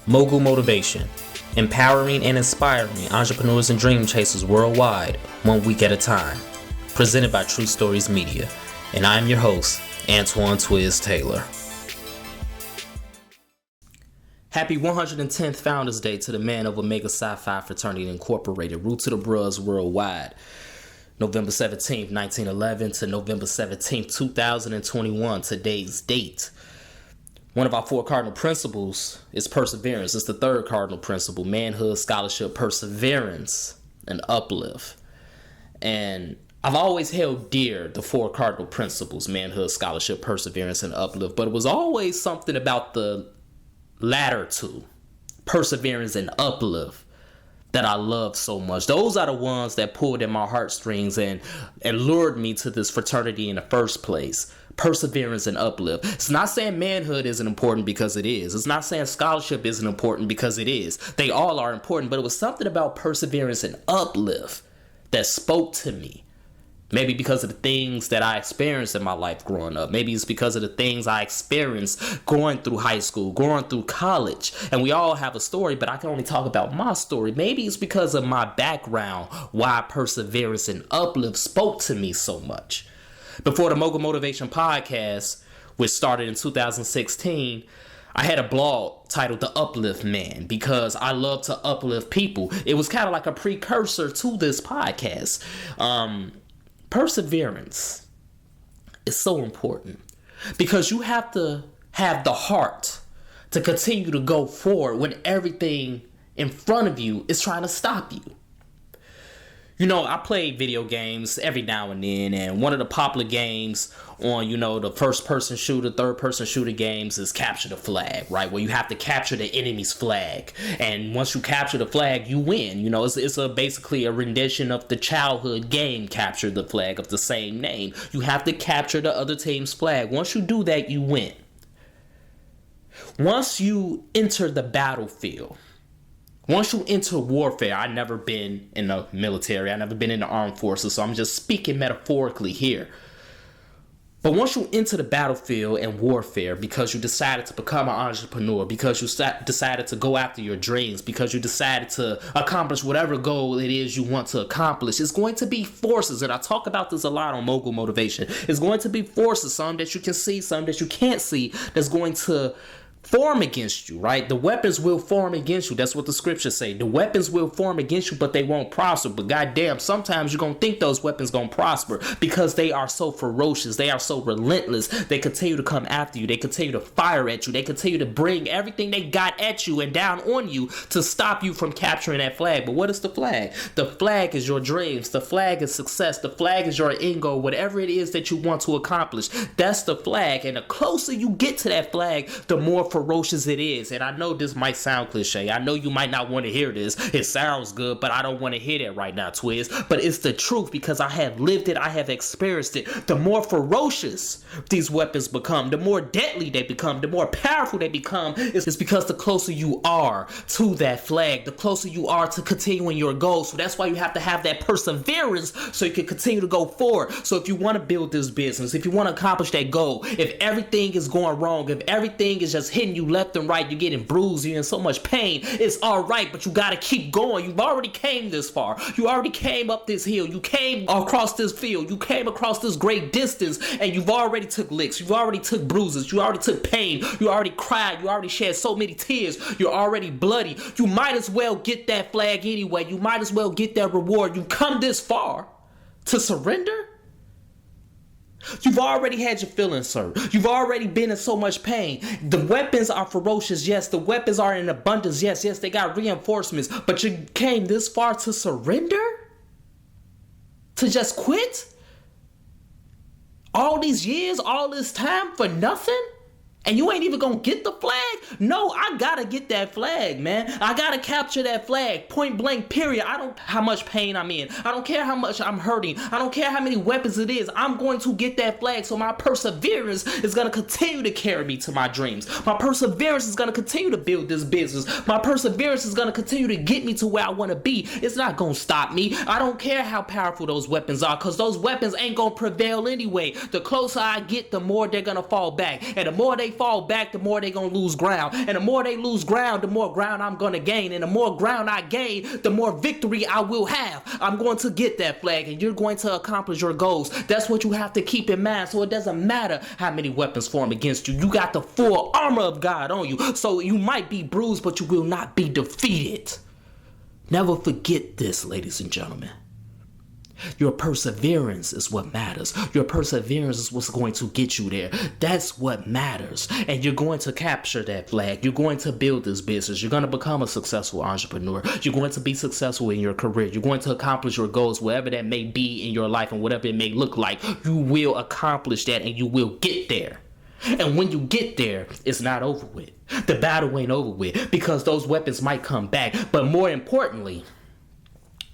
Mogul Motivation, empowering and inspiring entrepreneurs and dream chasers worldwide, 1 week at a time. Presented by True Stories Media, and I am your host, Antoine Twiz Taylor. Happy 110th Founders Day to the man of Omega Sci-Fi Fraternity Incorporated, root to the bros worldwide. November 17th, 1911 to November 17th, 2021, today's date. One of our 4 cardinal principles is perseverance. It's the 3rd cardinal principle: manhood, scholarship, perseverance, and uplift. And I've always held dear the 4 cardinal principles: manhood, scholarship, perseverance, and uplift. But it was always something about the latter 2, perseverance and uplift, that I loved so much. Those are the ones that pulled in my heartstrings and lured me to this fraternity in the first place. Perseverance and uplift. It's not saying manhood isn't important, because it is. It's not saying scholarship isn't important, because it is. They all are important, but it was something about perseverance and uplift that spoke to me. Maybe because of the things that I experienced in my life growing up. Maybe it's because of the things I experienced going through high school, going through college. And we all have a story, but I can only talk about my story. Maybe it's because of my background why perseverance and uplift spoke to me so much. Before the Mogul Motivation Podcast, which started in 2016, I had a blog titled The Uplift Man, because I love to uplift people. It was kind of like a precursor to this podcast. Perseverance is so important, because you have to have the heart to continue to go forward when everything in front of you is trying to stop you. You know, I play video games every now and then, and one of the popular games on, the first-person shooter, third-person shooter games is capture the flag, right? Where you have to capture the enemy's flag, and once you capture the flag, you win. It's basically a rendition of the childhood game, Capture the Flag, of the same name. You have to capture the other team's flag. Once you do that, you win. Once you enter the battlefield, once you enter warfare, I've never been in the military, I've never been in the armed forces, so I'm just speaking metaphorically here. But once you enter the battlefield and warfare, because you decided to become an entrepreneur, because you decided to go after your dreams, because you decided to accomplish whatever goal it is you want to accomplish, it's going to be forces, and I talk about this a lot on Mogul Motivation. It's going to be forces, some that you can see, some that you can't see, that's going to form against you, right? The weapons will form against you. That's what the scriptures say. The weapons will form against you, but they won't prosper. But goddamn, sometimes you're going to think those weapons going to prosper, because they are so ferocious. They are so relentless. They continue to come after you. They continue to fire at you. They continue to bring everything they got at you and down on you to stop you from capturing that flag. But what is the flag? The flag is your dreams. The flag is success. The flag is your end goal. Whatever it is that you want to accomplish, that's the flag. And the closer you get to that flag, the more ferocious it is. And I know this might sound cliche. I know you might not want to hear this. It sounds good, but I don't want to hear that right now, Twiz. But it's the truth, because I have lived it. I have experienced it. The more ferocious these weapons become, the more deadly they become, the more powerful they become, it's because the closer you are to that flag, the closer you are to continuing your goals. So that's why you have to have that perseverance, so you can continue to go forward. So if you want to build this business, if you want to accomplish that goal, if everything is going wrong, if everything is just hitting you left and right, you're getting bruised, you're in so much pain, it's all right, but you gotta keep going. You've already came this far. You already came up this hill. You came across this field. You came across this great distance, and you've already took licks. You've already took bruises. You already took pain. You already cried. You already shed so many tears. You're already bloody. You might as well get that flag anyway. You might as well get that reward. You've come this far to surrender? You've already had your feelings hurt. You've already been in so much pain. The weapons are ferocious, yes. The weapons are in abundance, yes. Yes, they got reinforcements. But you came this far to surrender? To just quit? All these years, all this time for nothing? And you ain't even gonna get the flag? No, I gotta get that flag, man. I gotta capture that flag, point blank, period. I don't care how much pain I'm in. I don't care how much I'm hurting. I don't care how many weapons it is. I'm going to get that flag. So my perseverance is gonna continue to carry me to my dreams. My perseverance is gonna continue to build this business. My perseverance is gonna continue to get me to where I wanna be. It's not gonna stop me. I don't care how powerful those weapons are, because those weapons ain't gonna prevail anyway. The closer I get, the more they're gonna fall back. And the more they fall back, the more they gonna lose ground. And the more they lose ground, the more ground I'm gonna gain. And the more ground I gain, the more victory I will have. I'm going to get that flag, and you're going to accomplish your goals. That's what you have to keep in mind. So it doesn't matter how many weapons form against you. You got the full armor of God on you. So you might be bruised, but you will not be defeated. Never forget this, ladies and gentlemen. Your perseverance is what matters. Your perseverance is what's going to get you there. That's what matters. And you're going to capture that flag. You're going to build this business. You're going to become a successful entrepreneur. You're going to be successful in your career. You're going to accomplish your goals, whatever that may be in your life and whatever it may look like. You will accomplish that and you will get there. And when you get there, it's not over with. The battle ain't over with because those weapons might come back. But more importantly,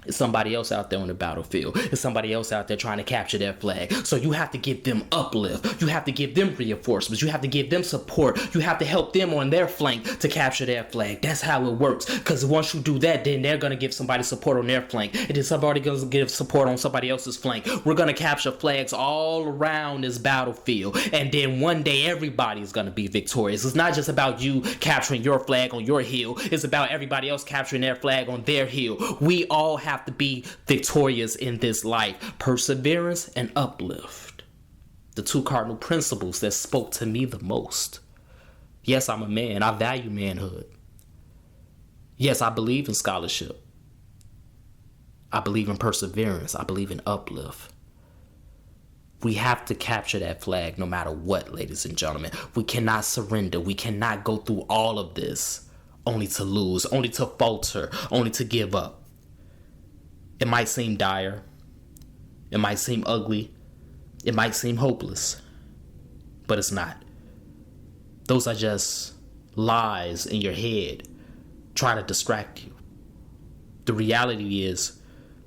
it's somebody else out there on the battlefield. It's somebody else out there trying to capture their flag. So you have to give them uplift. You have to give them reinforcements. You have to give them support. You have to help them on their flank to capture their flag. That's how it works. Because once you do that, then they're going to give somebody support on their flank. And then somebody going to give support on somebody else's flank. We're going to capture flags all around this battlefield. And then one day, everybody's going to be victorious. It's not just about you capturing your flag on your hill. It's about everybody else capturing their flag on their hill. We all have to be victorious in this life. Perseverance and uplift. The two cardinal principles that spoke to me the most. Yes, I'm a man. I value manhood. Yes, I believe in scholarship. I believe in perseverance. I believe in uplift. We have to capture that flag no matter what, ladies and gentlemen. We cannot surrender. We cannot go through all of this only to lose, only to falter, only to give up. It might seem dire. It might seem ugly. It might seem hopeless. But it's not. Those are just lies in your head trying to distract you. The reality is,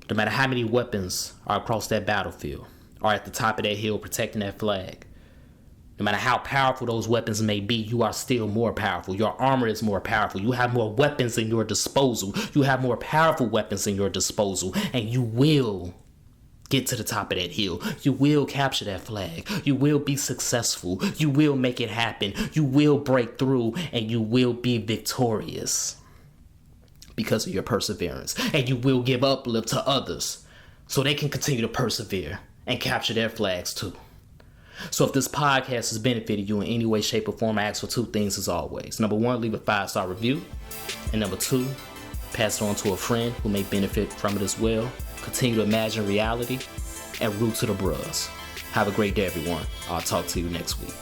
no matter how many weapons are across that battlefield or at the top of that hill protecting that flag, no matter how powerful those weapons may be, you are still more powerful. Your armor is more powerful. You have more weapons in your disposal. You have more powerful weapons in your disposal. And you will get to the top of that hill. You will capture that flag. You will be successful. You will make it happen. You will break through and you will be victorious because of your perseverance. And you will give uplift to others so they can continue to persevere and capture their flags too. So if this podcast has benefited you in any way, shape, or form, I ask for two things as always. Number one, leave a 5-star review. And number two, pass it on to a friend who may benefit from it as well. Continue to imagine reality and root to the bros. Have a great day, everyone. I'll talk to you next week.